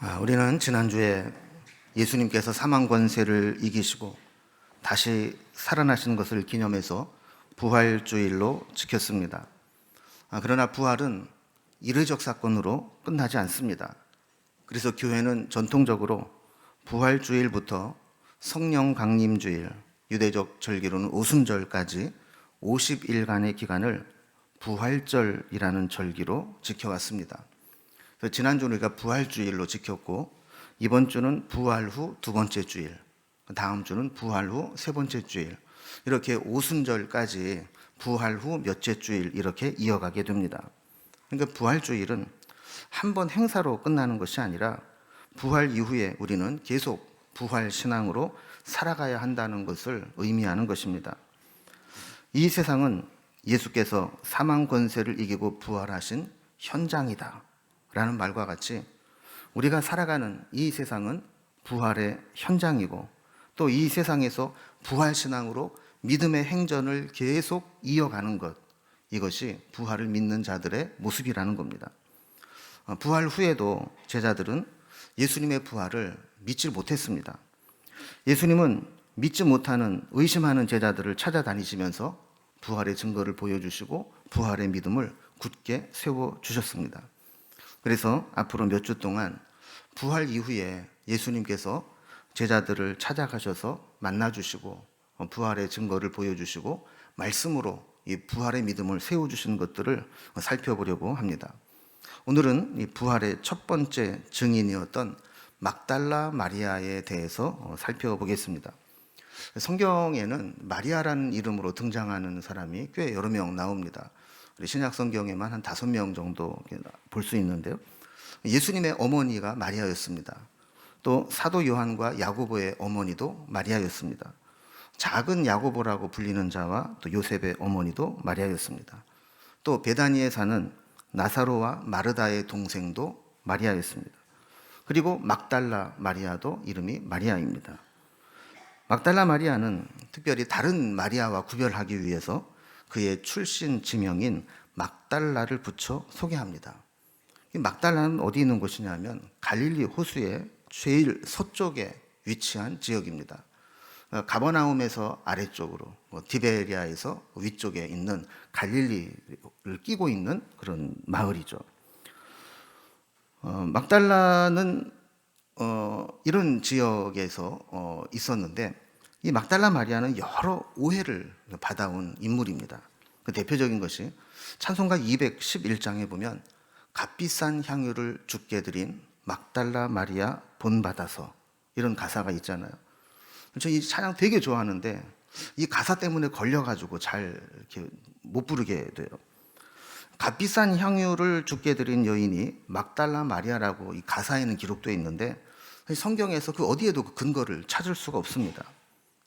우리는 지난주에 예수님께서 사망 권세를 이기시고 다시 살아나신 것을 기념해서 부활주일로 지켰습니다. 그러나 부활은 이례적 사건으로 끝나지 않습니다. 그래서 교회는 전통적으로 부활주일부터 성령 강림주일, 유대적 절기로는 오순절까지 50일간의 기간을 부활절이라는 절기로 지켜왔습니다. 지난주 우리가 부활주일로 지켰고, 이번 주는 부활 후 두 번째 주일, 다음 주는 부활 후 세 번째 주일, 이렇게 오순절까지 부활 후 몇째 주일 이렇게 이어가게 됩니다. 그러니까 부활주일은 한 번 행사로 끝나는 것이 아니라 부활 이후에 우리는 계속 부활 신앙으로 살아가야 한다는 것을 의미하는 것입니다. 이 세상은 예수께서 사망 권세를 이기고 부활하신 현장이다 라는 말과 같이 우리가 살아가는 이 세상은 부활의 현장이고, 또 이 세상에서 부활신앙으로 믿음의 행전을 계속 이어가는 것, 이것이 부활을 믿는 자들의 모습이라는 겁니다. 부활 후에도 제자들은 예수님의 부활을 믿지 못했습니다. 예수님은 믿지 못하는, 의심하는 제자들을 찾아다니시면서 부활의 증거를 보여주시고 부활의 믿음을 굳게 세워주셨습니다. 그래서 앞으로 몇 주 동안 부활 이후에 예수님께서 제자들을 찾아가셔서 만나주시고 부활의 증거를 보여주시고 말씀으로 이 부활의 믿음을 세워주시는 것들을 살펴보려고 합니다. 오늘은 이 부활의 첫 번째 증인이었던 막달라 마리아에 대해서 살펴보겠습니다. 성경에는 마리아라는 이름으로 등장하는 사람이 꽤 여러 명 나옵니다. 신약 성경에만 한 5명 정도 볼 수 있는데요. 예수님의 어머니가 마리아였습니다. 또 사도 요한과 야고보의 어머니도 마리아였습니다. 작은 야고보라고 불리는 자와 또 요셉의 어머니도 마리아였습니다. 또 베다니에 사는 나사로와 마르다의 동생도 마리아였습니다. 그리고 막달라 마리아도 이름이 마리아입니다. 막달라 마리아는 특별히 다른 마리아와 구별하기 위해서 그의 출신 지명인 막달라를 붙여 소개합니다. 이 막달라는 어디 있는 곳이냐면 갈릴리 호수의 제일 서쪽에 위치한 지역입니다. 가버나움에서 아래쪽으로, 디베리아에서 위쪽에 있는 갈릴리를 끼고 있는 그런 마을이죠. 막달라는 이런 지역에서 있었는데, 이 막달라 마리아는 여러 오해를 받아온 인물입니다. 그 대표적인 것이 찬송가 211장에 보면 값비싼 향유를 주께 드린 막달라 마리아 본받아서, 이런 가사가 있잖아요. 저 이 찬양 되게 좋아하는데 이 가사 때문에 걸려가지고 잘 이렇게 못 부르게 돼요. 값비싼 향유를 주께 드린 여인이 막달라 마리아라고 이 가사에는 기록되어 있는데 성경에서 그 어디에도 그 근거를 찾을 수가 없습니다.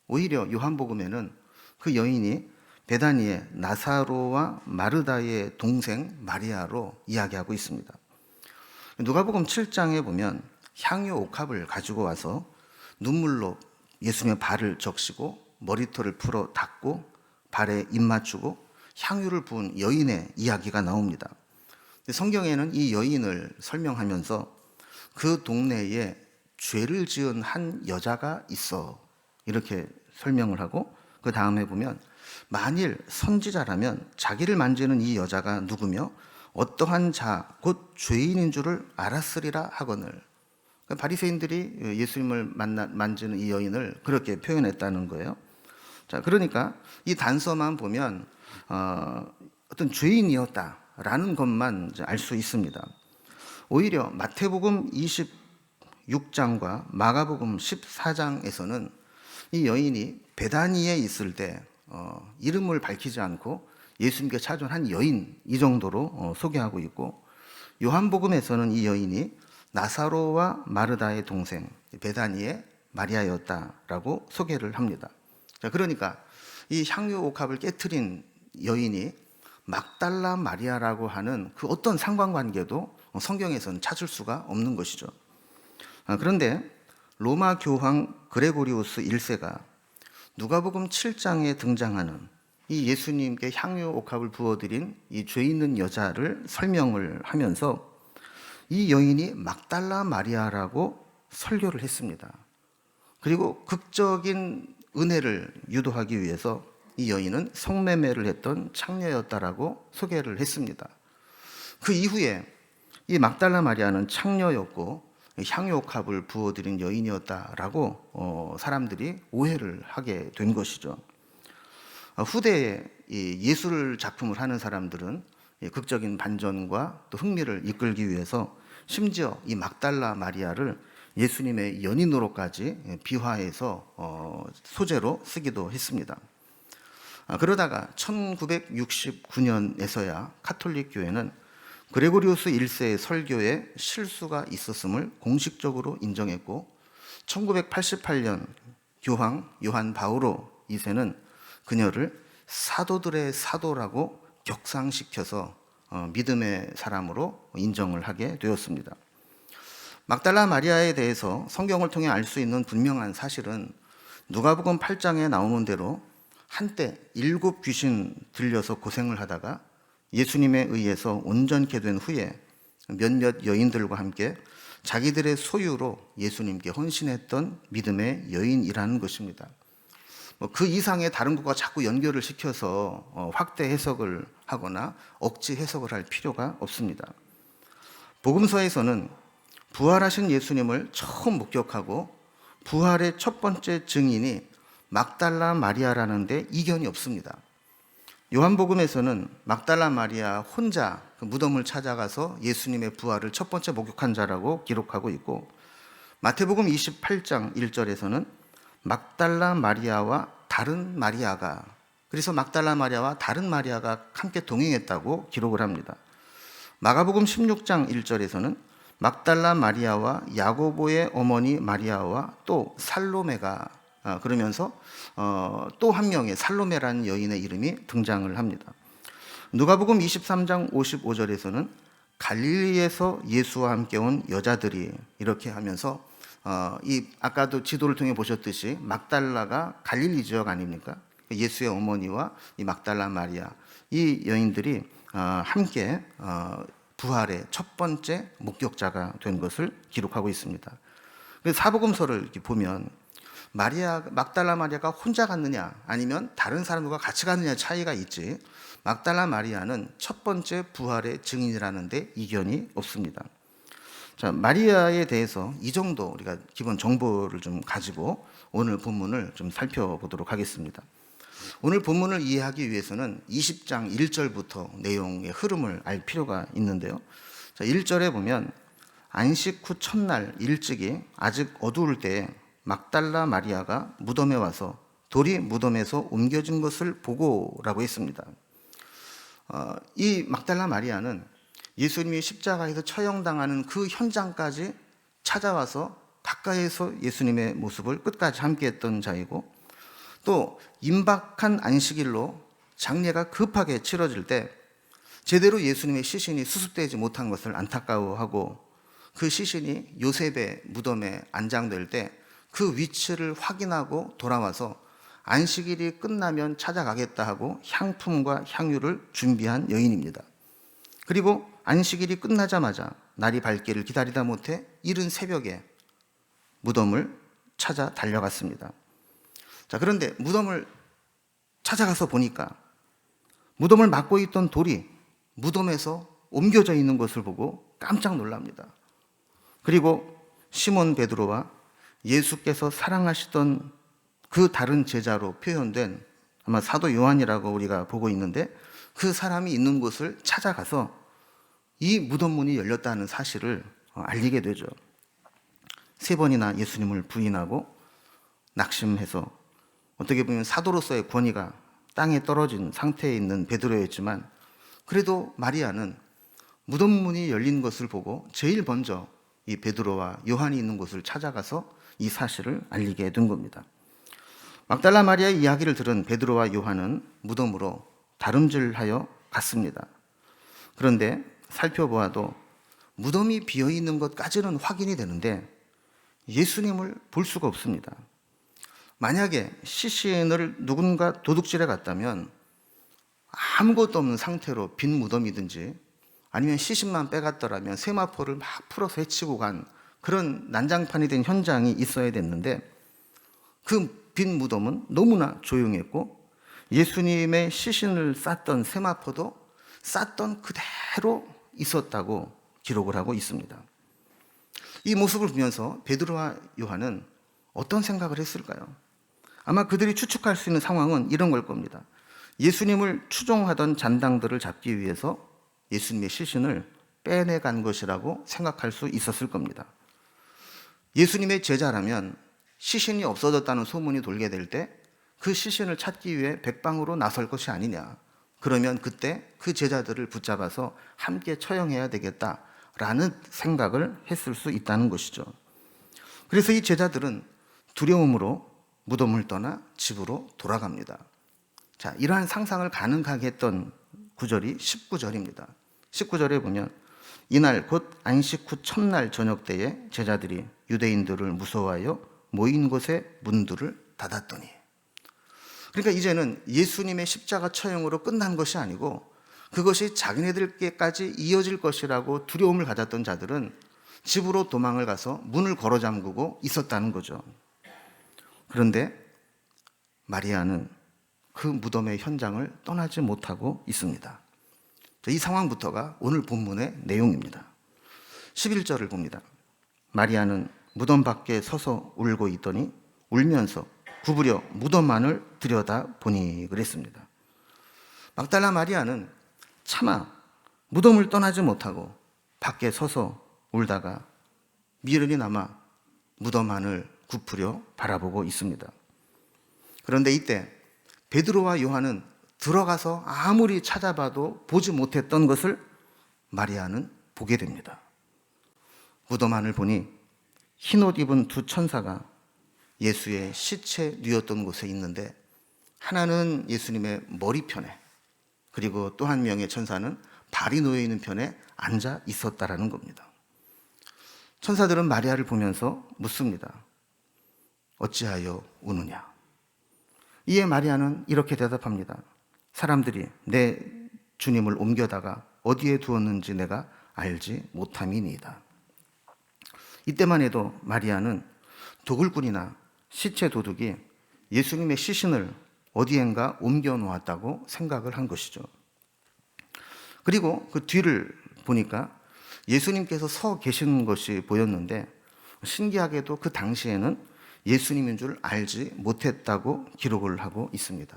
오히려 요한복음에는 그 여인이 베다니의 나사로와 마르다의 동생 마리아로 이야기하고 있습니다. 누가복음 7장에 보면 향유 옥합을 가지고 와서 눈물로 예수님의 발을 적시고 머리털을 풀어 닦고 발에 입 맞추고 향유를 부은 여인의 이야기가 나옵니다. 성경에는 이 여인을 설명하면서 그 동네에 죄를 지은 한 여자가 있어, 이렇게 설명을 하고, 그 다음에 보면 만일 선지자라면 자기를 만지는 이 여자가 누구며 어떠한 자 곧 죄인인 줄을 알았으리라 하거늘. 바리새인들이 예수님을 만지는 이 여인을 그렇게 표현했다는 거예요. 자, 그러니까 이 단서만 보면 어떤 죄인이었다라는 것만 알 수 있습니다. 오히려 마태복음 26장과 마가복음 14장에서는 이 여인이 베다니에 있을 때 이름을 밝히지 않고 예수님께 찾아온 한 여인, 이 정도로 소개하고 있고, 요한복음에서는 이 여인이 나사로와 마르다의 동생 베다니의 마리아였다라고 소개를 합니다. 자, 그러니까 이 향유 옥합을 깨트린 여인이 막달라 마리아라고 하는 그 어떤 상관관계도 성경에서는 찾을 수가 없는 것이죠. 그런데 로마 교황 그레고리우스 1세가 누가복음 7장에 등장하는 이 예수님께 향유 옥합을 부어드린 이 죄 있는 여자를 설명을 하면서 이 여인이 막달라 마리아라고 설교를 했습니다. 그리고 극적인 은혜를 유도하기 위해서 이 여인은 성매매를 했던 창녀였다라고 소개를 했습니다. 그 이후에 이 막달라 마리아는 창녀였고 향유옥합을 부어들인 여인이었다라고 사람들이 오해를 하게 된 것이죠. 후대에 예술 작품을 하는 사람들은 극적인 반전과 또 흥미를 이끌기 위해서 심지어 이 막달라 마리아를 예수님의 연인으로까지 비화해서 소재로 쓰기도 했습니다. 그러다가 1969년에서야 카톨릭 교회는 그레고리우스 1세의 설교에 실수가 있었음을 공식적으로 인정했고 1988년 교황 요한 바오로 2세는 그녀를 사도들의 사도라고 격상시켜서 믿음의 사람으로 인정을 하게 되었습니다. 막달라 마리아에 대해서 성경을 통해 알 수 있는 분명한 사실은 누가복음 8장에 나오는 대로 한때 7 귀신 들려서 고생을 하다가 예수님에 의해서 온전케 된 후에 몇몇 여인들과 함께 자기들의 소유로 예수님께 헌신했던 믿음의 여인이라는 것입니다. 그 이상의 다른 것과 자꾸 연결을 시켜서 확대 해석을 하거나 억지 해석을 할 필요가 없습니다. 복음서에서는 부활하신 예수님을 처음 목격하고 부활의 첫 번째 증인이 막달라 마리아라는 데 이견이 없습니다. 요한복음에서는 막달라 마리아 혼자 그 무덤을 찾아가서 예수님의 부활을 첫 번째 목격한 자라고 기록하고 있고, 마태복음 28장 1절에서는 막달라 마리아와 다른 마리아가, 그래서 막달라 마리아와 다른 마리아가 함께 동행했다고 기록을 합니다. 마가복음 16장 1절에서는 막달라 마리아와 야고보의 어머니 마리아와 또 살로메가, 그러면서 또 한 명의 살로메라는 여인의 이름이 등장을 합니다. 누가복음 23장 55절에서는 갈릴리에서 예수와 함께 온 여자들이, 이렇게 하면서 이 아까도 지도를 통해 보셨듯이 막달라가 갈릴리 지역 아닙니까? 예수의 어머니와 이 막달라 마리아, 이 여인들이 함께 부활의 첫 번째 목격자가 된 것을 기록하고 있습니다. 사복음서를 이렇게 보면 막달라 마리아가 혼자 갔느냐 아니면 다른 사람들과 같이 갔느냐 차이가 있지, 막달라 마리아는 첫 번째 부활의 증인이라는 데 이견이 없습니다. 자, 마리아에 대해서 이 정도 우리가 기본 정보를 좀 가지고 오늘 본문을 좀 살펴보도록 하겠습니다. 오늘 본문을 이해하기 위해서는 20장 1절부터 내용의 흐름을 알 필요가 있는데요. 자, 1절에 보면 안식 후 첫날 일찍이 아직 어두울 때에 막달라 마리아가 무덤에 와서 돌이 무덤에서 옮겨진 것을 보고라고 했습니다. 이 막달라 마리아는 예수님이 십자가에서 처형당하는 그 현장까지 찾아와서 가까이에서 예수님의 모습을 끝까지 함께했던 자이고, 또 임박한 안식일로 장례가 급하게 치러질 때 제대로 예수님의 시신이 수습되지 못한 것을 안타까워하고, 그 시신이 요셉의 무덤에 안장될 때 그 위치를 확인하고 돌아와서 안식일이 끝나면 찾아가겠다 하고 향품과 향유를 준비한 여인입니다. 그리고 안식일이 끝나자마자 날이 밝기를 기다리다 못해 이른 새벽에 무덤을 찾아 달려갔습니다. 자, 그런데 무덤을 찾아가서 보니까 무덤을 막고 있던 돌이 무덤에서 옮겨져 있는 것을 보고 깜짝 놀랍니다. 그리고 시몬 베드로와 예수께서 사랑하시던 그 다른 제자로 표현된 아마 사도 요한이라고 우리가 보고 있는데, 그 사람이 있는 곳을 찾아가서 이 무덤문이 열렸다는 사실을 알리게 되죠. 3번이나 예수님을 부인하고 낙심해서 어떻게 보면 사도로서의 권위가 땅에 떨어진 상태에 있는 베드로였지만, 그래도 마리아는 무덤문이 열린 것을 보고 제일 먼저 이 베드로와 요한이 있는 곳을 찾아가서 이 사실을 알리게 된 겁니다. 막달라 마리아의 이야기를 들은 베드로와 요한은 무덤으로 다름질하여 갔습니다. 그런데 살펴보아도 무덤이 비어있는 것까지는 확인이 되는데 예수님을 볼 수가 없습니다. 만약에 시신을 누군가 도둑질해 갔다면 아무것도 없는 상태로 빈 무덤이든지 아니면 시신만 빼갔더라면 세마포를 막 풀어서 해치고 간 그런 난장판이 된 현장이 있어야 됐는데, 그 빈 무덤은 너무나 조용했고 예수님의 시신을 쌌던 세마포도 쌌던 그대로 있었다고 기록을 하고 있습니다. 이 모습을 보면서 베드로와 요한은 어떤 생각을 했을까요? 아마 그들이 추측할 수 있는 상황은 이런 걸 겁니다. 예수님을 추종하던 잔당들을 잡기 위해서 예수님의 시신을 빼내간 것이라고 생각할 수 있었을 겁니다. 예수님의 제자라면 시신이 없어졌다는 소문이 돌게 될 때 그 시신을 찾기 위해 백방으로 나설 것이 아니냐. 그러면 그때 그 제자들을 붙잡아서 함께 처형해야 되겠다라는 생각을 했을 수 있다는 것이죠. 그래서 이 제자들은 두려움으로 무덤을 떠나 집으로 돌아갑니다. 자, 이러한 상상을 가능하게 했던 구절이 19절입니다. 19절에 보면 이날 곧 안식 후 첫날 저녁 때에 제자들이 유대인들을 무서워하여 모인 곳에 문들을 닫았더니, 그러니까 이제는 예수님의 십자가 처형으로 끝난 것이 아니고 그것이 자기네들께까지 이어질 것이라고 두려움을 가졌던 자들은 집으로 도망을 가서 문을 걸어 잠그고 있었다는 거죠. 그런데 마리아는 그 무덤의 현장을 떠나지 못하고 있습니다. 이 상황부터가 오늘 본문의 내용입니다. 11절을 봅니다. 마리아는 무덤 밖에 서서 울고 있더니 울면서 구부려 무덤 안을 들여다보니 그랬습니다. 막달라 마리아는 차마 무덤을 떠나지 못하고 밖에 서서 울다가 미련이 남아 무덤 안을 굽으려 바라보고 있습니다. 그런데 이때 베드로와 요한은 들어가서 아무리 찾아봐도 보지 못했던 것을 마리아는 보게 됩니다. 무덤 안을 보니 흰옷 입은 두 천사가 예수의 시체 뉘었던 곳에 있는데, 하나는 예수님의 머리편에, 그리고 또 한 명의 천사는 발이 놓여 있는 편에 앉아 있었다라는 겁니다. 천사들은 마리아를 보면서 묻습니다. 어찌하여 우느냐? 이에 마리아는 이렇게 대답합니다. 사람들이 내 주님을 옮겨다가 어디에 두었는지 내가 알지 못함이니이다. 이때만 해도 마리아는 도굴꾼이나 시체 도둑이 예수님의 시신을 어디엔가 옮겨 놓았다고 생각을 한 것이죠. 그리고 그 뒤를 보니까 예수님께서 서 계신 것이 보였는데, 신기하게도 그 당시에는 예수님인 줄 알지 못했다고 기록을 하고 있습니다.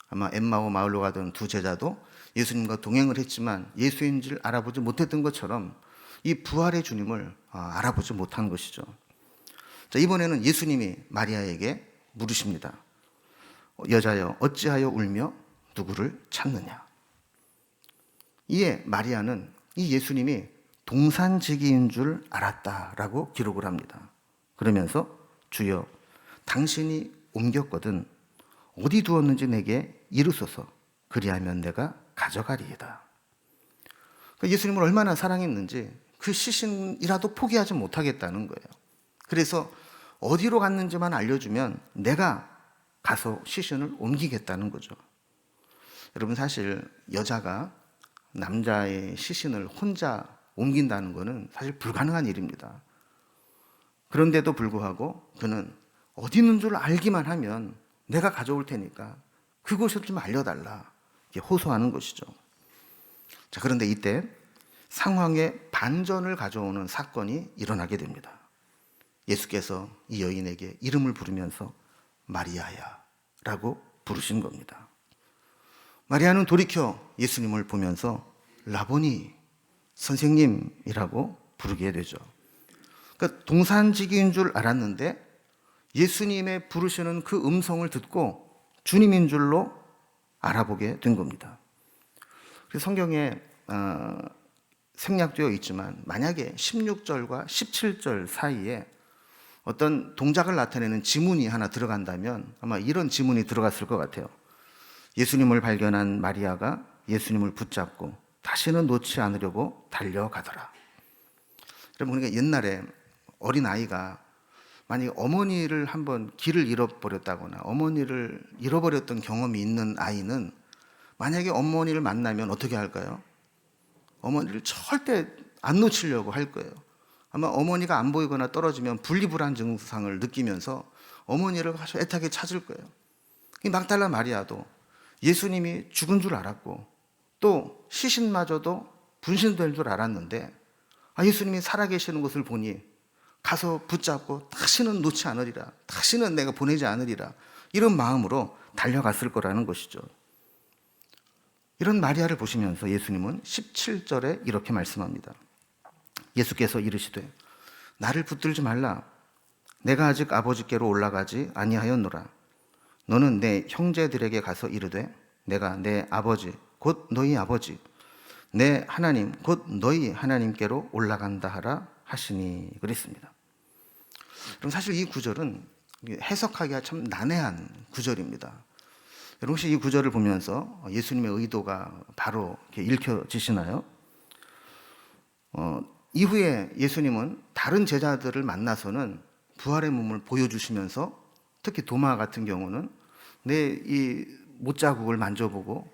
아마 엠마오 마을로 가던 두 제자도 예수님과 동행을 했지만 예수인 줄 알아보지 못했던 것처럼 이 부활의 주님을 알아보지 못한 것이죠. 자, 이번에는 예수님이 마리아에게 물으십니다. 여자여, 어찌하여 울며 누구를 찾느냐? 이에 마리아는 이 예수님이 동산지기인 줄 알았다라고 기록을 합니다. 그러면서 주여, 당신이 옮겼거든 어디 두었는지 내게 이르소서, 그리하면 내가 가져가리이다. 예수님을 얼마나 사랑했는지 그 시신이라도 포기하지 못하겠다는 거예요. 그래서 어디로 갔는지만 알려주면 내가 가서 시신을 옮기겠다는 거죠. 여러분, 사실 여자가 남자의 시신을 혼자 옮긴다는 것은 사실 불가능한 일입니다. 그런데도 불구하고 그는 어디 있는 줄 알기만 하면 내가 가져올 테니까 그곳을 좀 알려달라, 이렇게 호소하는 것이죠. 자, 그런데 이때 상황에 반전을 가져오는 사건이 일어나게 됩니다. 예수께서 이 여인에게 이름을 부르면서 마리아야 라고 부르신 겁니다. 마리아는 돌이켜 예수님을 보면서 라보니, 선생님이라고 부르게 되죠. 그러니까 동산지기인 줄 알았는데 예수님의 부르시는 그 음성을 듣고 주님인 줄로 알아보게 된 겁니다. 그래서 성경에 생략되어 있지만 만약에 16절과 17절 사이에 어떤 동작을 나타내는 지문이 하나 들어간다면 아마 이런 지문이 들어갔을 것 같아요. 예수님을 발견한 마리아가 예수님을 붙잡고 다시는 놓지 않으려고 달려가더라. 여러분, 그러니까 옛날에 어린아이가 만약에 어머니를 한번 길을 잃어버렸다거나 어머니를 잃어버렸던 경험이 있는 아이는 만약에 어머니를 만나면 어떻게 할까요? 어머니를 절대 안 놓치려고 할 거예요. 아마 어머니가 안 보이거나 떨어지면 분리불안 증상을 느끼면서 어머니를 아주 애타게 찾을 거예요. 이 막달라 마리아도 예수님이 죽은 줄 알았고 또 시신마저도 분신될 줄 알았는데 예수님이 살아계시는 것을 보니 가서 붙잡고 다시는 놓지 않으리라, 다시는 내가 보내지 않으리라, 이런 마음으로 달려갔을 거라는 것이죠. 이런 마리아를 보시면서 예수님은 17절에 이렇게 말씀합니다. 예수께서 이르시되 나를 붙들지 말라. 내가 아직 아버지께로 올라가지 아니하였노라. 너는 내 형제들에게 가서 이르되 내가 내 아버지 곧 너희 아버지 내 하나님 곧 너희 하나님께로 올라간다 하라 하시니 그랬습니다. 그럼 사실 이 구절은 해석하기가 참 난해한 구절입니다. 여러분 혹시 이 구절을 보면서 예수님의 의도가 바로 이렇게 읽혀지시나요? 이후에 예수님은 다른 제자들을 만나서는 부활의 몸을 보여주시면서 특히 도마 같은 경우는 내 이 못자국을 만져보고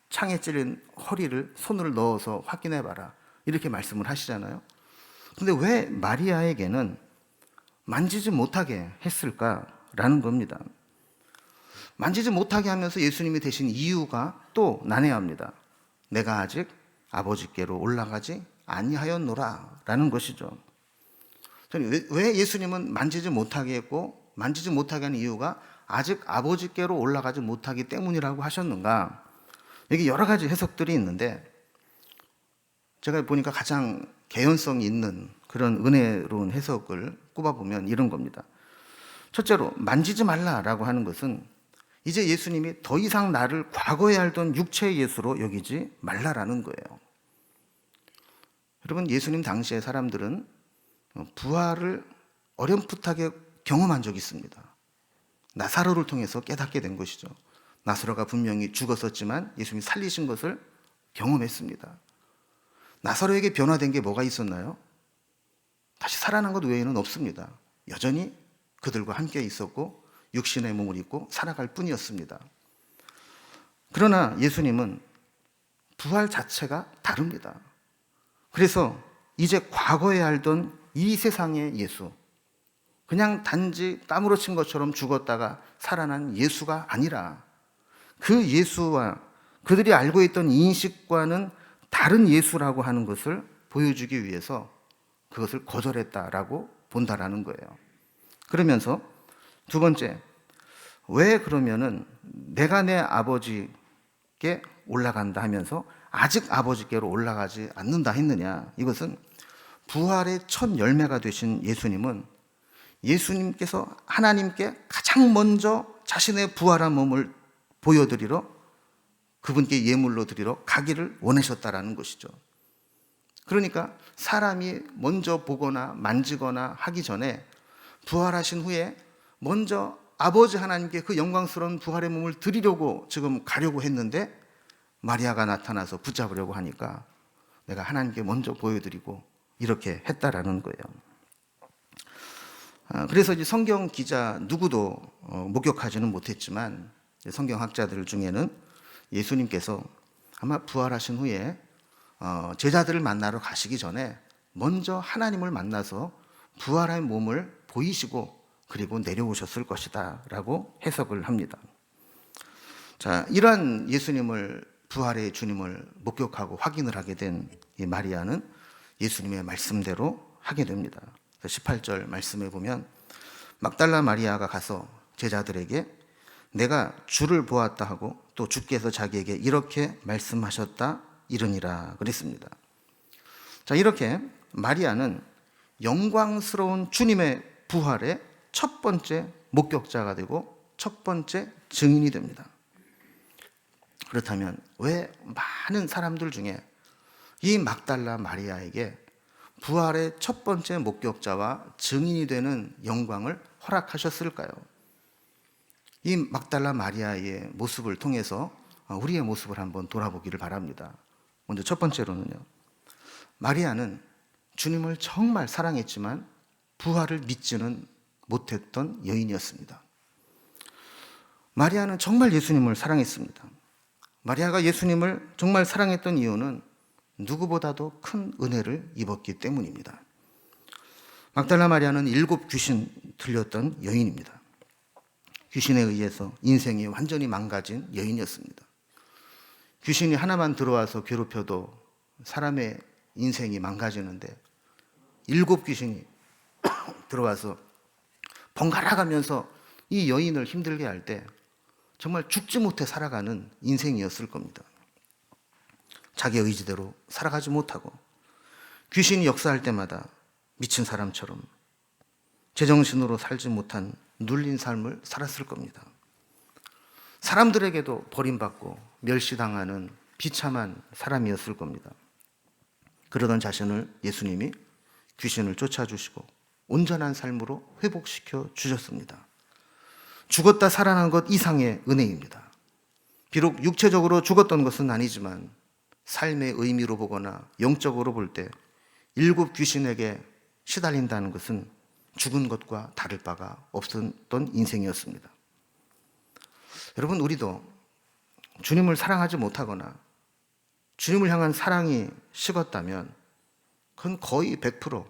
창에 찔린 허리를 손을 넣어서 확인해봐라, 이렇게 말씀을 하시잖아요. 근데 왜 마리아에게는 만지지 못하게 했을까라는 겁니다. 만지지 못하게 하면서 예수님이 되신 이유가 또 난해합니다. 내가 아직 아버지께로 올라가지 아니하였노라 라는 것이죠. 저는 왜 예수님은 만지지 못하게 했고 만지지 못하게 한 이유가 아직 아버지께로 올라가지 못하기 때문이라고 하셨는가? 여기 여러 가지 해석들이 있는데 제가 보니까 가장 개연성 있는 그런 은혜로운 해석을 꼽아보면 이런 겁니다. 첫째로 만지지 말라라고 하는 것은 이제 예수님이 더 이상 나를 과거에 알던 육체의 예수로 여기지 말라라는 거예요. 여러분, 예수님 당시의 사람들은 부활을 어렴풋하게 경험한 적이 있습니다. 나사로를 통해서 깨닫게 된 것이죠. 나사로가 분명히 죽었었지만 예수님이 살리신 것을 경험했습니다. 나사로에게 변화된 게 뭐가 있었나요? 다시 살아난 것 외에는 없습니다. 여전히 그들과 함께 있었고 육신의 몸을 입고 살아갈 뿐이었습니다. 그러나 예수님은 부활 자체가 다릅니다. 그래서 이제 과거에 알던 이 세상의 예수, 그냥 단지 땀으로 친 것처럼 죽었다가 살아난 예수가 아니라 그 예수와 그들이 알고 있던 인식과는 다른 예수라고 하는 것을 보여주기 위해서 그것을 거절했다라고 본다라는 거예요. 그러면서 두 번째, 왜 그러면은 내가 내 아버지께 올라간다 하면서 아직 아버지께로 올라가지 않는다 했느냐? 이것은 부활의 첫 열매가 되신 예수님은 예수님께서 하나님께 가장 먼저 자신의 부활한 몸을 보여드리러, 그분께 예물로 드리러 가기를 원하셨다라는 것이죠. 그러니까 사람이 먼저 보거나 만지거나 하기 전에 부활하신 후에 먼저 아버지 하나님께 그 영광스러운 부활의 몸을 드리려고 지금 가려고 했는데 마리아가 나타나서 붙잡으려고 하니까 내가 하나님께 먼저 보여드리고 이렇게 했다라는 거예요. 그래서 이제 성경 기자 누구도 목격하지는 못했지만 성경학자들 중에는 예수님께서 아마 부활하신 후에 제자들을 만나러 가시기 전에 먼저 하나님을 만나서 부활의 몸을 보이시고 그리고 내려오셨을 것이다 라고 해석을 합니다. 자, 이러한 예수님을, 부활의 주님을 목격하고 확인을 하게 된 이 마리아는 예수님의 말씀대로 하게 됩니다. 18절 말씀에 보면 막달라 마리아가 가서 제자들에게 내가 주를 보았다 하고 또 주께서 자기에게 이렇게 말씀하셨다 이르니라 그랬습니다. 자, 이렇게 마리아는 영광스러운 주님의 부활의 첫 번째 목격자가 되고 첫 번째 증인이 됩니다. 그렇다면 왜 많은 사람들 중에 이 막달라 마리아에게 부활의 첫 번째 목격자와 증인이 되는 영광을 허락하셨을까요? 이 막달라 마리아의 모습을 통해서 우리의 모습을 한번 돌아보기를 바랍니다. 먼저 첫 번째로는요, 마리아는 주님을 정말 사랑했지만 부활을 믿지는 못했던 여인이었습니다. 마리아는 정말 예수님을 사랑했습니다. 마리아가 예수님을 정말 사랑했던 이유는 누구보다도 큰 은혜를 입었기 때문입니다. 막달라 마리아는 7 귀신 들렸던 여인입니다. 귀신에 의해서 인생이 완전히 망가진 여인이었습니다. 귀신이 하나만 들어와서 괴롭혀도 사람의 인생이 망가지는데 7 귀신이 들어와서 번갈아 가면서 이 여인을 힘들게 할 때 정말 죽지 못해 살아가는 인생이었을 겁니다. 자기 의지대로 살아가지 못하고 귀신이 역사할 때마다 미친 사람처럼 제정신으로 살지 못한 눌린 삶을 살았을 겁니다. 사람들에게도 버림받고 멸시당하는 비참한 사람이었을 겁니다. 그러던 자신을 예수님이 귀신을 쫓아주시고 온전한 삶으로 회복시켜 주셨습니다. 죽었다 살아난 것 이상의 은혜입니다. 비록 육체적으로 죽었던 것은 아니지만 삶의 의미로 보거나 영적으로 볼 때 7 귀신에게 시달린다는 것은 죽은 것과 다를 바가 없었던 인생이었습니다. 여러분, 우리도 주님을 사랑하지 못하거나 주님을 향한 사랑이 식었다면 그건 거의 100%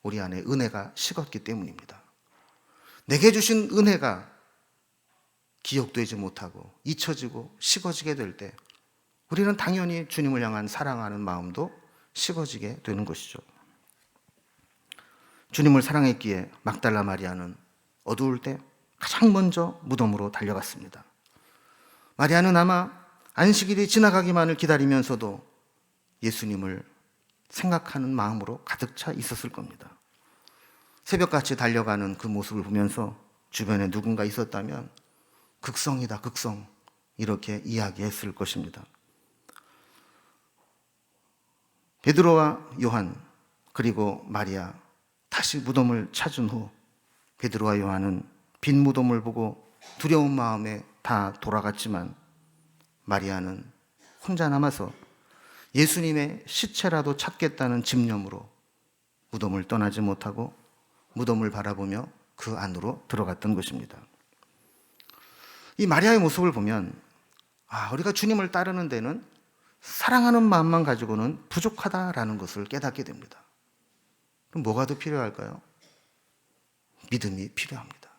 우리 안에 은혜가 식었기 때문입니다. 내게 주신 은혜가 기억되지 못하고 잊혀지고 식어지게 될 때 우리는 당연히 주님을 향한 사랑하는 마음도 식어지게 되는 것이죠. 주님을 사랑했기에 막달라 마리아는 어두울 때 가장 먼저 무덤으로 달려갔습니다. 마리아는 아마 안식일이 지나가기만을 기다리면서도 예수님을 생각하는 마음으로 가득 차 있었을 겁니다. 새벽같이 달려가는 그 모습을 보면서 주변에 누군가 있었다면 극성이다, 극성, 이렇게 이야기했을 것입니다. 베드로와 요한 그리고 마리아 다시 무덤을 찾은 후 베드로와 요한은 빈 무덤을 보고 두려운 마음에 다 돌아갔지만 마리아는 혼자 남아서 예수님의 시체라도 찾겠다는 집념으로 무덤을 떠나지 못하고 무덤을 바라보며 그 안으로 들어갔던 것입니다. 이 마리아의 모습을 보면 우리가 주님을 따르는 데는 사랑하는 마음만 가지고는 부족하다라는 것을 깨닫게 됩니다. 그럼 뭐가 더 필요할까요? 믿음이 필요합니다.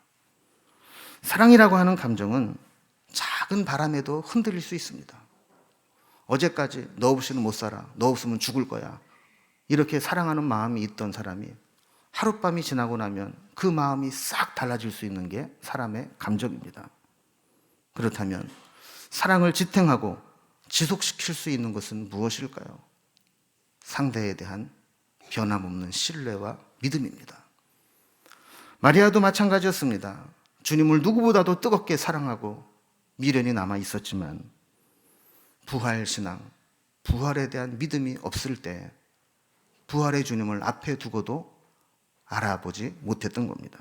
사랑이라고 하는 감정은 작은 바람에도 흔들릴 수 있습니다. 어제까지 너 없이는 못 살아, 너 없으면 죽을 거야, 이렇게 사랑하는 마음이 있던 사람이 하룻밤이 지나고 나면 그 마음이 싹 달라질 수 있는 게 사람의 감정입니다. 그렇다면 사랑을 지탱하고 지속시킬 수 있는 것은 무엇일까요? 상대에 대한 변함없는 신뢰와 믿음입니다. 마리아도 마찬가지였습니다. 주님을 누구보다도 뜨겁게 사랑하고 미련이 남아 있었지만 부활신앙, 부활에 대한 믿음이 없을 때 부활의 주님을 앞에 두고도 알아보지 못했던 겁니다.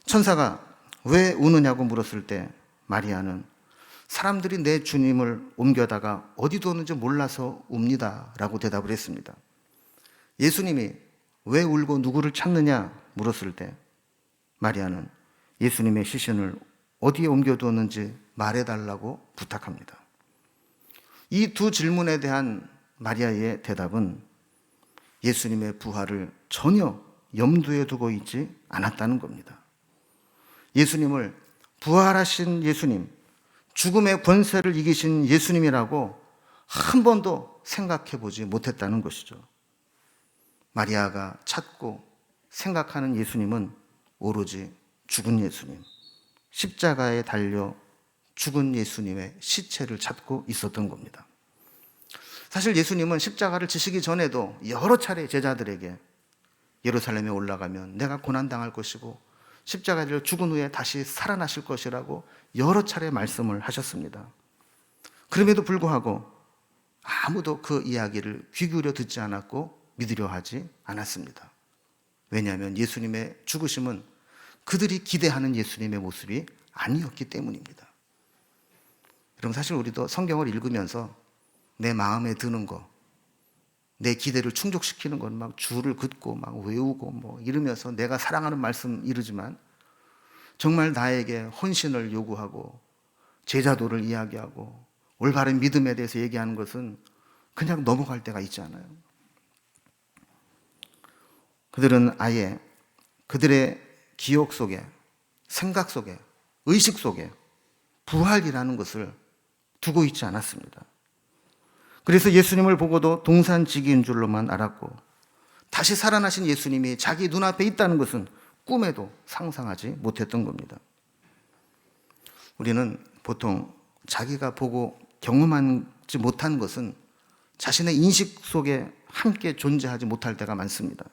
천사가 왜 우느냐고 물었을 때 마리아는 사람들이 내 주님을 옮겨다가 어디 두었는지 몰라서 웁니다 라고 대답을 했습니다. 예수님이 왜 울고 누구를 찾느냐 물었을 때 마리아는 예수님의 시신을 어디에 옮겨두었는지 말해달라고 부탁합니다. 이 두 질문에 대한 마리아의 대답은 예수님의 부활을 전혀 염두에 두고 있지 않았다는 겁니다. 예수님을 부활하신 예수님, 죽음의 권세를 이기신 예수님이라고 한 번도 생각해 보지 못했다는 것이죠. 마리아가 찾고 생각하는 예수님은 오로지 죽은 예수님, 십자가에 달려 죽은 예수님의 시체를 찾고 있었던 겁니다. 사실 예수님은 십자가를 지시기 전에도 여러 차례 제자들에게 예루살렘에 올라가면 내가 고난당할 것이고 십자가에 달려 죽은 후에 다시 살아나실 것이라고 여러 차례 말씀을 하셨습니다. 그럼에도 불구하고 아무도 그 이야기를 귀 기울여 듣지 않았고 믿으려 하지 않았습니다. 왜냐하면 예수님의 죽으심은 그들이 기대하는 예수님의 모습이 아니었기 때문입니다. 여러분, 사실 우리도 성경을 읽으면서 내 마음에 드는 거, 내 기대를 충족시키는 건 막 줄을 긋고 막 외우고 뭐 이러면서 내가 사랑하는 말씀 이르지만 정말 나에게 헌신을 요구하고 제자도를 이야기하고 올바른 믿음에 대해서 얘기하는 것은 그냥 넘어갈 때가 있지 않아요? 그들은 아예 그들의 기억 속에, 생각 속에, 의식 속에 부활이라는 것을 두고 있지 않았습니다. 그래서 예수님을 보고도 동산지기인 줄로만 알았고, 다시 살아나신 예수님이 자기 눈앞에 있다는 것은 꿈에도 상상하지 못했던 겁니다. 우리는 보통 자기가 보고 경험하지 못한 것은 자신의 인식 속에 함께 존재하지 못할 때가 많습니다.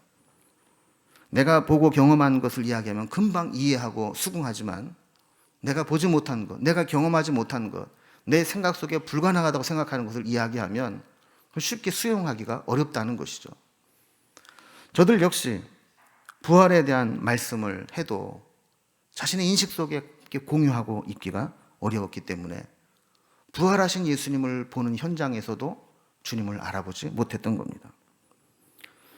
내가 보고 경험한 것을 이야기하면 금방 이해하고 수긍하지만, 내가 보지 못한 것, 내가 경험하지 못한 것, 내 생각 속에 불가능하다고 생각하는 것을 이야기하면 쉽게 수용하기가 어렵다는 것이죠. 저들 역시 부활에 대한 말씀을 해도 자신의 인식 속에 공유하고 있기가 어려웠기 때문에 부활하신 예수님을 보는 현장에서도 주님을 알아보지 못했던 겁니다.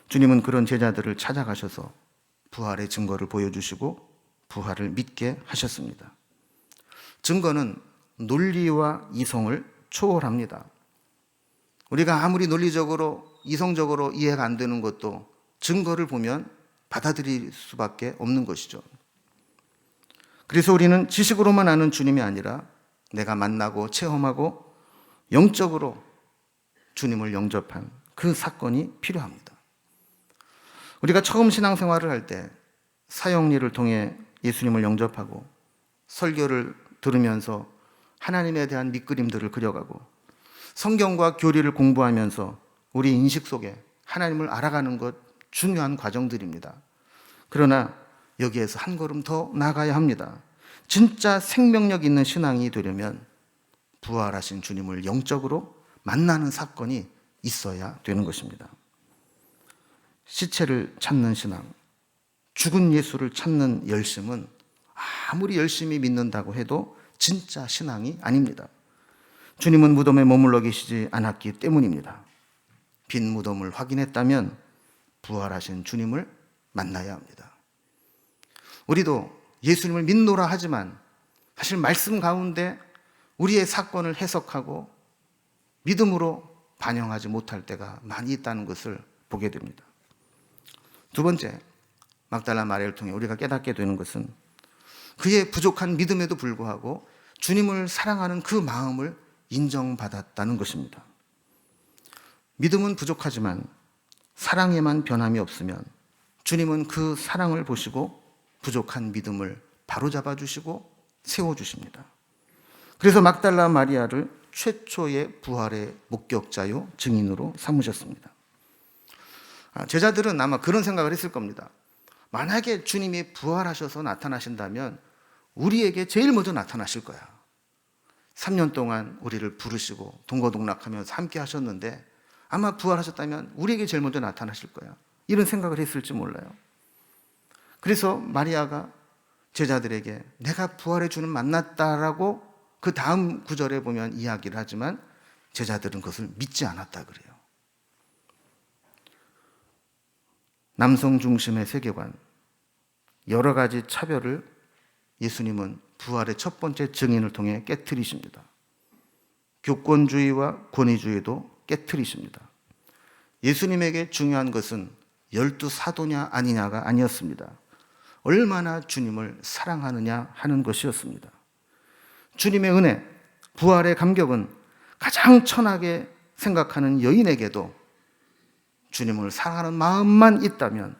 주님은 그런 제자들을 찾아가셔서 부활의 증거를 보여주시고 부활을 믿게 하셨습니다. 증거는 논리와 이성을 초월합니다. 우리가 아무리 논리적으로, 이성적으로 이해가 안 되는 것도 증거를 보면 받아들일 수밖에 없는 것이죠. 그래서 우리는 지식으로만 아는 주님이 아니라 내가 만나고 체험하고 영적으로 주님을 영접한 그 사건이 필요합니다. 우리가 처음 신앙생활을 할 때 사형리를 통해 예수님을 영접하고 설교를 들으면서 하나님에 대한 밑그림들을 그려가고 성경과 교리를 공부하면서 우리 인식 속에 하나님을 알아가는 것 중요한 과정들입니다. 그러나 여기에서 한 걸음 더 나아가야 합니다. 진짜 생명력 있는 신앙이 되려면 부활하신 주님을 영적으로 만나는 사건이 있어야 되는 것입니다. 시체를 찾는 신앙, 죽은 예수를 찾는 열심은 아무리 열심히 믿는다고 해도 진짜 신앙이 아닙니다. 주님은 무덤에 머물러 계시지 않았기 때문입니다. 빈 무덤을 확인했다면 부활하신 주님을 만나야 합니다. 우리도 예수님을 믿노라 하지만 사실 말씀 가운데 우리의 사건을 해석하고 믿음으로 반영하지 못할 때가 많이 있다는 것을 보게 됩니다. 두 번째, 막달라 마리아를 통해 우리가 깨닫게 되는 것은 그의 부족한 믿음에도 불구하고 주님을 사랑하는 그 마음을 인정받았다는 것입니다. 믿음은 부족하지만 사랑에만 변함이 없으면 주님은 그 사랑을 보시고 부족한 믿음을 바로잡아 주시고 세워주십니다. 그래서 막달라 마리아를 최초의 부활의 목격자요 증인으로 삼으셨습니다. 제자들은 아마 그런 생각을 했을 겁니다. 만약에 주님이 부활하셔서 나타나신다면 우리에게 제일 먼저 나타나실 거야. 3년 동안 우리를 부르시고 동거동락하면서 함께 하셨는데 아마 부활하셨다면 우리에게 제일 먼저 나타나실 거야. 이런 생각을 했을지 몰라요. 그래서 마리아가 제자들에게 내가 부활의 주는 만났다라고 그 다음 구절에 보면 이야기를 하지만 제자들은 그것을 믿지 않았다 그래요. 남성 중심의 세계관, 여러 가지 차별을 예수님은 부활의 첫 번째 증인을 통해 깨트리십니다. 교권주의와 권위주의도 깨트리십니다. 예수님에게 중요한 것은 12 사도냐 아니냐가 아니었습니다. 얼마나 주님을 사랑하느냐 하는 것이었습니다. 주님의 은혜, 부활의 감격은 가장 천하게 생각하는 여인에게도 주님을 사랑하는 마음만 있다면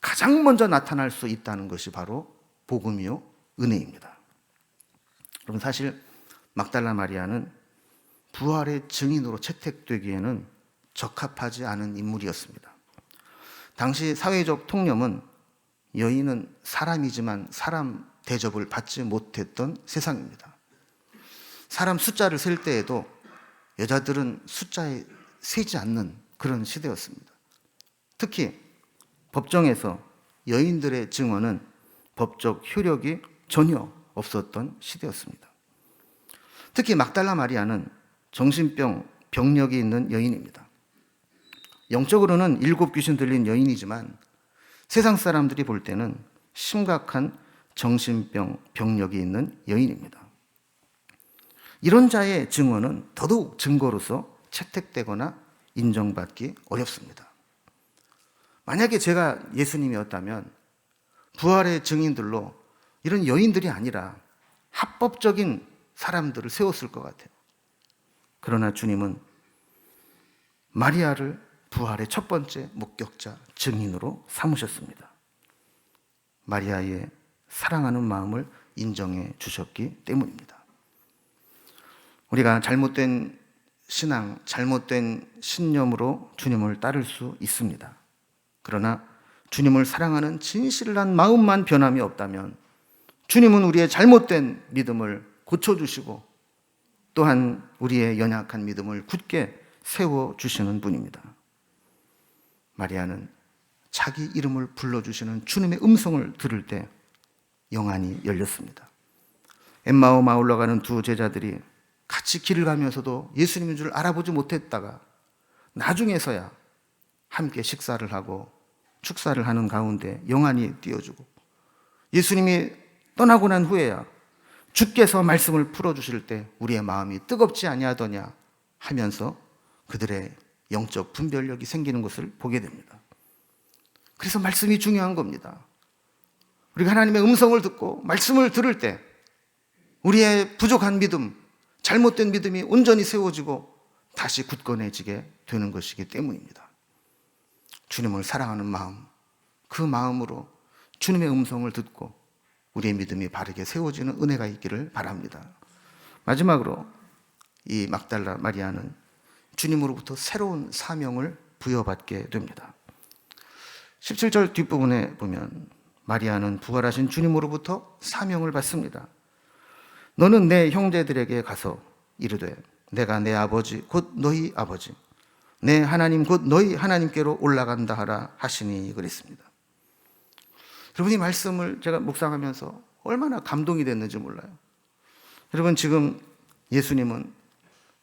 가장 먼저 나타날 수 있다는 것이 바로 복음이요 은혜입니다. 여러분, 사실 막달라 마리아는 부활의 증인으로 채택되기에는 적합하지 않은 인물이었습니다. 당시 사회적 통념은 여인은 사람이지만 사람 대접을 받지 못했던 세상입니다. 사람 숫자를 셀 때에도 여자들은 숫자에 세지 않는 그런 시대였습니다. 특히 법정에서 여인들의 증언은 법적 효력이 전혀 없었던 시대였습니다. 특히 막달라 마리아는 정신병 병력이 있는 여인입니다. 영적으로는 7 귀신 들린 여인이지만 세상 사람들이 볼 때는 심각한 정신병 병력이 있는 여인입니다. 이런 자의 증언은 더더욱 증거로서 채택되거나 인정받기 어렵습니다. 만약에 제가 예수님이었다면 부활의 증인들로 이런 여인들이 아니라 합법적인 사람들을 세웠을 것 같아요. 그러나 주님은 마리아를 부활의 첫 번째 목격자, 증인으로 삼으셨습니다. 마리아의 사랑하는 마음을 인정해 주셨기 때문입니다. 우리가 잘못된 신앙, 잘못된 신념으로 주님을 따를 수 있습니다. 그러나 주님을 사랑하는 진실한 마음만 변함이 없다면 주님은 우리의 잘못된 믿음을 고쳐주시고 또한 우리의 연약한 믿음을 굳게 세워주시는 분입니다. 마리아는 자기 이름을 불러주시는 주님의 음성을 들을 때 영안이 열렸습니다. 엠마오 마을로 가는 두 제자들이 같이 길을 가면서도 예수님인 줄 알아보지 못했다가 나중에서야 함께 식사를 하고 축사를 하는 가운데 영안이 띄어주고 예수님이 떠나고 난 후에야 주께서 말씀을 풀어주실 때 우리의 마음이 뜨겁지 아니하더냐 하면서 그들의 영적 분별력이 생기는 것을 보게 됩니다. 그래서 말씀이 중요한 겁니다. 우리가 하나님의 음성을 듣고 말씀을 들을 때 우리의 부족한 믿음, 잘못된 믿음이 온전히 세워지고 다시 굳건해지게 되는 것이기 때문입니다. 주님을 사랑하는 마음, 그 마음으로 주님의 음성을 듣고 우리의 믿음이 바르게 세워지는 은혜가 있기를 바랍니다. 마지막으로 이 막달라 마리아는 주님으로부터 새로운 사명을 부여받게 됩니다. 17절 뒷부분에 보면 마리아는 부활하신 주님으로부터 사명을 받습니다. 너는 내 형제들에게 가서 이르되 내가 내 아버지 곧 너희 아버지 내 하나님 곧 너희 하나님께로 올라간다 하라 하시니 그랬습니다. 여러분, 이 말씀을 제가 묵상하면서 얼마나 감동이 됐는지 몰라요. 여러분, 지금 예수님은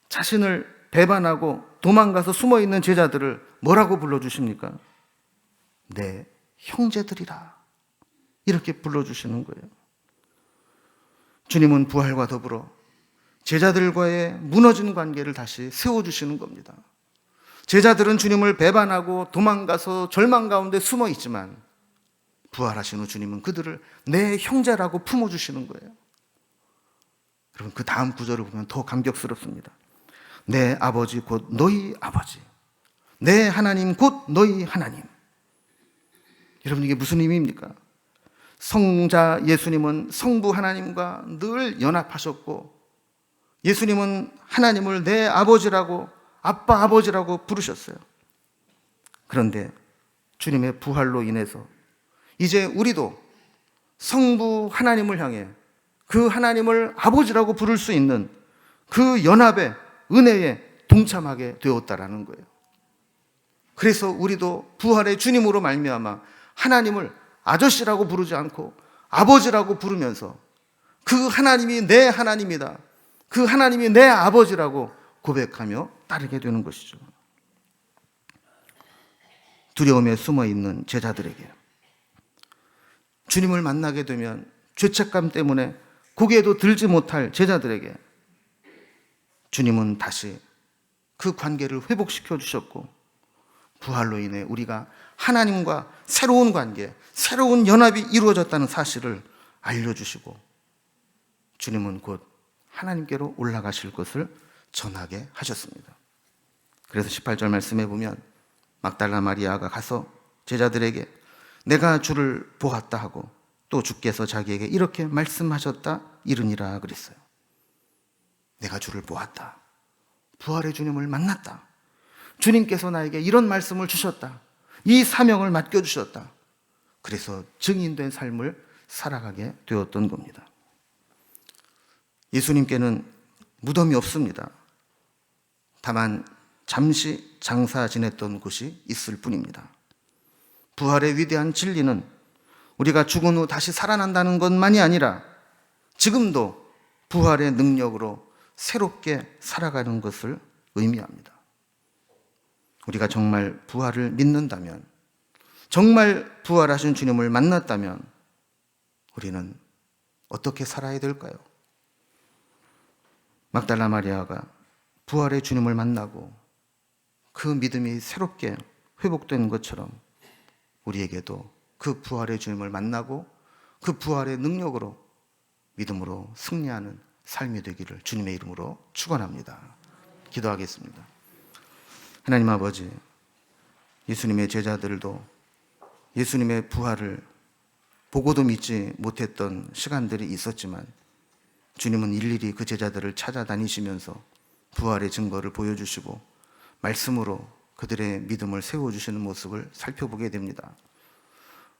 자신을 배반하고 도망가서 숨어있는 제자들을 뭐라고 불러주십니까? 내 형제들이라 이렇게 불러주시는 거예요. 주님은 부활과 더불어 제자들과의 무너진 관계를 다시 세워주시는 겁니다. 제자들은 주님을 배반하고 도망가서 절망 가운데 숨어 있지만 부활하신 후 주님은 그들을 내 형제라고 품어주시는 거예요. 여러분, 그 다음 구절을 보면 더 감격스럽습니다. 내 아버지 곧 너희 아버지 내 하나님 곧 너희 하나님. 여러분, 이게 무슨 의미입니까? 성자 예수님은 성부 하나님과 늘 연합하셨고 예수님은 하나님을 내 아버지라고 아빠 아버지라고 부르셨어요. 그런데 주님의 부활로 인해서 이제 우리도 성부 하나님을 향해 그 하나님을 아버지라고 부를 수 있는 그 연합의 은혜에 동참하게 되었다라는 거예요. 그래서 우리도 부활의 주님으로 말미암아 하나님을 아저씨라고 부르지 않고 아버지라고 부르면서 그 하나님이 내 하나님이다, 그 하나님이 내 아버지라고 고백하며 따르게 되는 것이죠. 두려움에 숨어있는 제자들에게, 주님을 만나게 되면 죄책감 때문에 고개도 들지 못할 제자들에게 주님은 다시 그 관계를 회복시켜 주셨고 부활로 인해 우리가 하나님과 새로운 관계, 새로운 연합이 이루어졌다는 사실을 알려주시고 주님은 곧 하나님께로 올라가실 것을 전하게 하셨습니다. 그래서 18절 말씀에 보면 막달라 마리아가 가서 제자들에게 내가 주를 보았다 하고 또 주께서 자기에게 이렇게 말씀하셨다 이르니라 그랬어요. 내가 주를 보았다, 부활의 주님을 만났다, 주님께서 나에게 이런 말씀을 주셨다, 이 사명을 맡겨주셨다. 그래서 증인된 삶을 살아가게 되었던 겁니다. 예수님께는 무덤이 없습니다. 다만 잠시 장사 지냈던 곳이 있을 뿐입니다. 부활의 위대한 진리는 우리가 죽은 후 다시 살아난다는 것만이 아니라 지금도 부활의 능력으로 새롭게 살아가는 것을 의미합니다. 우리가 정말 부활을 믿는다면, 정말 부활하신 주님을 만났다면 우리는 어떻게 살아야 될까요? 막달라 마리아가 부활의 주님을 만나고 그 믿음이 새롭게 회복된 것처럼 우리에게도 그 부활의 주님을 만나고 그 부활의 능력으로 믿음으로 승리하는 삶이 되기를 주님의 이름으로 축원합니다. 기도하겠습니다. 하나님 아버지, 예수님의 제자들도 예수님의 부활을 보고도 믿지 못했던 시간들이 있었지만 주님은 일일이 그 제자들을 찾아다니시면서 부활의 증거를 보여주시고 말씀으로 그들의 믿음을 세워주시는 모습을 살펴보게 됩니다.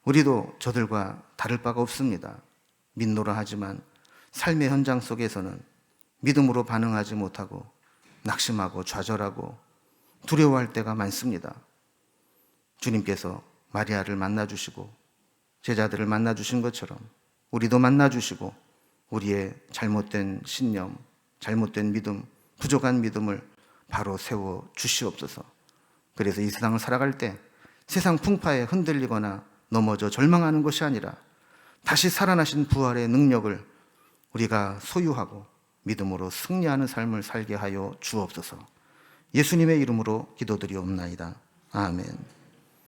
우리도 저들과 다를 바가 없습니다. 믿노라 하지만 삶의 현장 속에서는 믿음으로 반응하지 못하고 낙심하고 좌절하고 두려워할 때가 많습니다. 주님께서 마리아를 만나주시고 제자들을 만나주신 것처럼 우리도 만나주시고 우리의 잘못된 신념, 잘못된 믿음, 부족한 믿음을 바로 세워 주시옵소서. 그래서 이 세상을 살아갈 때 세상 풍파에 흔들리거나 넘어져 절망하는 것이 아니라 다시 살아나신 부활의 능력을 우리가 소유하고 믿음으로 승리하는 삶을 살게 하여 주옵소서. 예수님의 이름으로 기도드리옵나이다. 아멘.